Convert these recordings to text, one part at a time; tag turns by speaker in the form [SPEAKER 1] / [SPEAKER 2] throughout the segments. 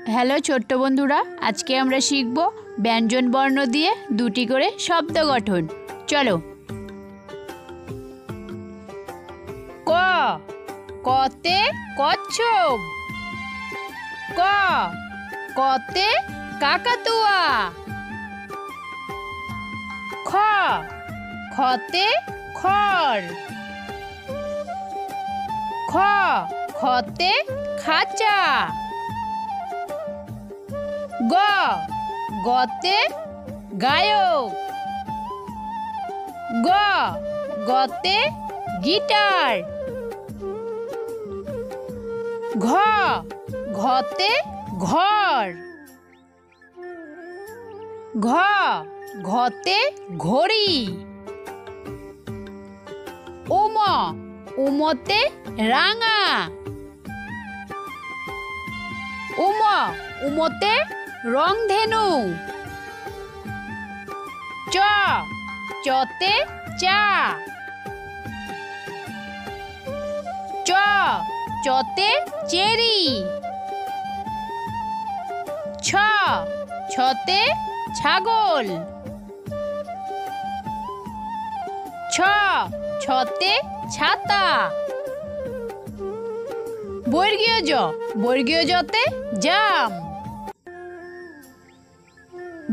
[SPEAKER 1] Hello ছোট্ট বন্ধুরা, আজকে আমরা শিখব ব্যঞ্জন বর্ণ দিয়ে দুটি করে শব্দ গঠন। চলো। ক, কতে কচ্ছপ। ক, কতে কাকাতুয়া। খ, খতে খড়। খ, খতে খাঁচা। গ, গতে গায়ক। গ, গতে গিটার। ঘ, ঘতে ঘর। ঘ, ঘতে ঘড়ি। উম, উমতে রাঙা। উম, উমতে রংধেনু। চ, চতে চা। চ, চতে চেরি। ছ, ছতে ছাগল। ছ, ছতে ছাতা। বর্গীয় জ, বর্গীয় জতে জাম।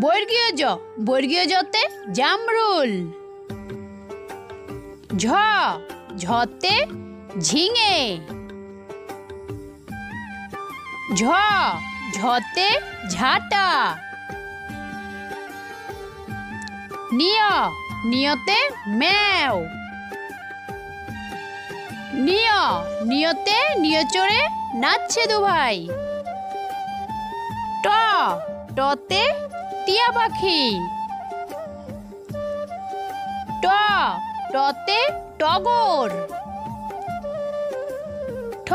[SPEAKER 1] বর্গীয় জ, বর্গীয় জতে জামরুল। ঝ, ঝতে ঝিঙে। ঝ, ঝতে ঝাঁটা। নিয়, নিয়তে ম্যাও। নিয়, নিয়তে নিয়চড়ে নাচছে দুভাই। ট, টতে টিয়া পাখি। ট, টতে টগর। ঠ,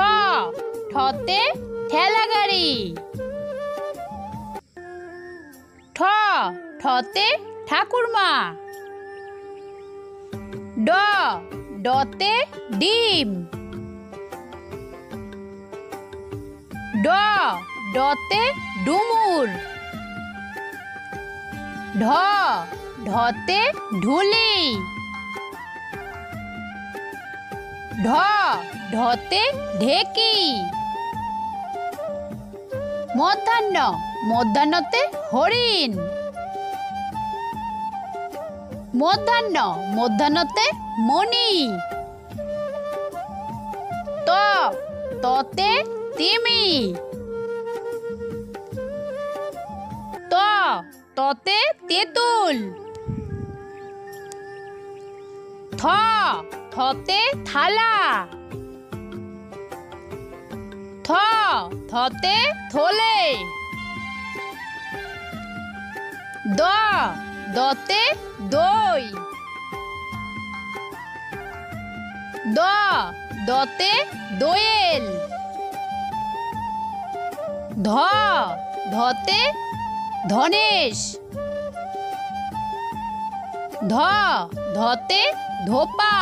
[SPEAKER 1] ঠতে ঠেলা গাড়ি। ঠ, ঠতে ঠাকুরমা। ড, ডতে ডিম। ড, ডতে ডুমুর। ঢ, ঢতে ঢুলি। ঢ, ঢতে ঢেকি। মধ্যাহ্ন, মধ্যাহ্নতে হরিণ। মধ্যাহ্ন, মধ্যাহ্নতে মণি। ত, ততে তিমি। ত, ততে তেঁতুল। থ, থতে থালা। থ, থতে থলে। দ, দতে দই। দ, দতে দোয়েল। ধ, ধতে ধনেশ। ধ, ধতে ধোপা।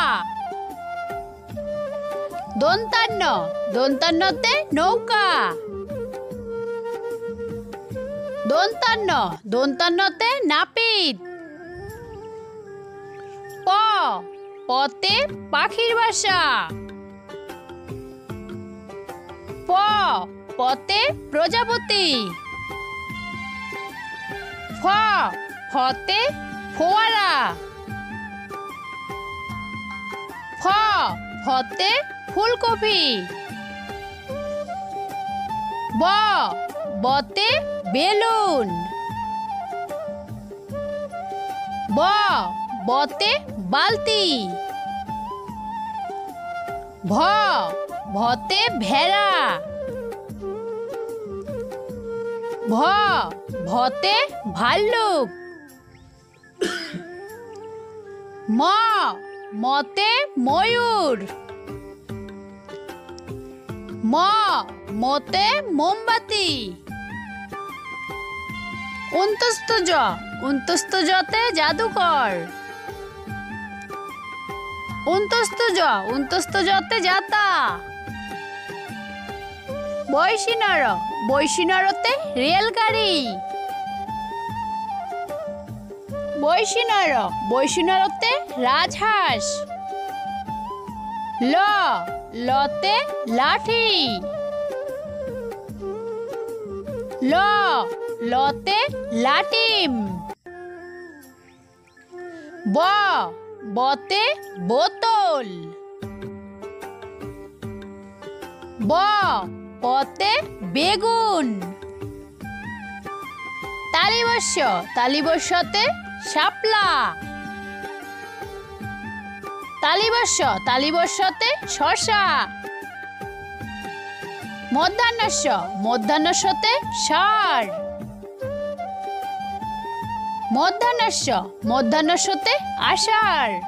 [SPEAKER 1] দন্তান্ন, দন্তান্নতে নৌকা। দন্তান্ন, দন্তান্নতে নাপিত। প, পতে পাখির বাসা। প, পতে প্রজাপতি। ফ, ফতে ফোয়ারা। ফ, ফতে ফুলকপি। ব, বতে বেলুন। ব, বতে বালতি। ভ, ভতে ভেড়া। ভ, ভতে ভাল্লুক। ম, মতে ময়ূর। ম, মতে মোমবাতি। অন্তস্থ জ, অন্তস্থ জতে জাদুকর। অন্তস্থ জ, অন্তস্থ জতে জাতা। বৈশিনর, বৈশিনরতে রেলগাড়ি। বৈশিনর, বৈশিনরতে রাজহাঁস। ল, লতে লাঠি। ল, লতে লাটিম। ব, বতে বোতল। ব, বতে বেগুন। তালিবস্য, তালিবস্যতে শাপলা। তালিবস্য, তালিবস্যতে শসা। মধ্যাহ্নস্য, মধ্যাহ্নস্যতে ষাঁড়। মধ্যাহ্নস্য, মধ্যাহ্নস্যতে আষাঢ়।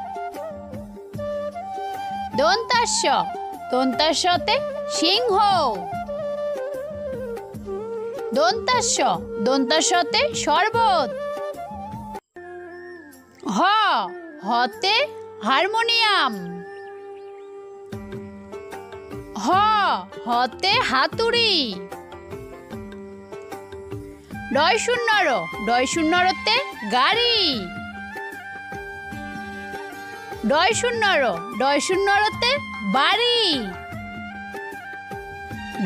[SPEAKER 1] দন্তাস্য, দন্তাস্যতে সিংহ। দন্তাস্য, দন্তাস্যতে শরবত। হ, হতে হারমোনিয়াম। হ, হতে হাতুড়ি। ডয় শূন্যর, ডয় শূন্যরতে গাড়ি। ডয় শূন্যর, ডয় শূন্যরতে বাড়ি।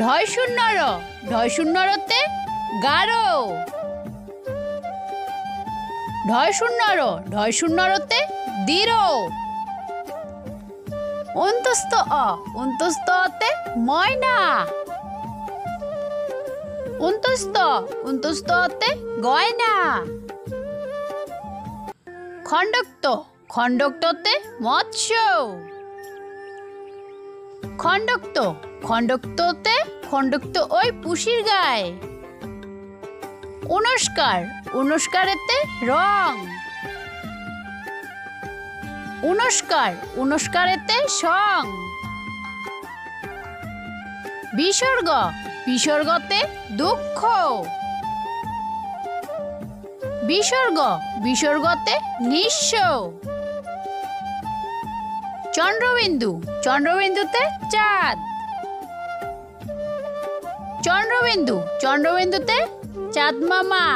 [SPEAKER 1] ঢয় শূন্যর, ঢয় শূন্যরতে গারো। ঢয় শূন্যর, ঢয় শূন্যরতে দিরো। অন্তস্থ অ, অন্তস্থ অতে ময়না। অন্তস্থ, অন্তস্থ অতে গয়না। খণ্ডক্ত, খণ্ডক্ততে মৎস্য। খণ্ডক্ত, খণ্ডক্ততে খণ্ডক্ত ওই পুষির গায়। অনুষ্কার, অনুষ্কারেতে রং। অনুষ্কার, অনুষ্কারেতে সং। বিসর্গ, বিসর্গতে দুঃখ। বিসর্গ, বিসর্গতে নিঃস্ব। চন্দ্রবিন্দু, চন্দ্রবিন্দুতে চাঁদ। চন্দ্রবিন্দু, চন্দ্রবিন্দুতে চাঁদ মামা।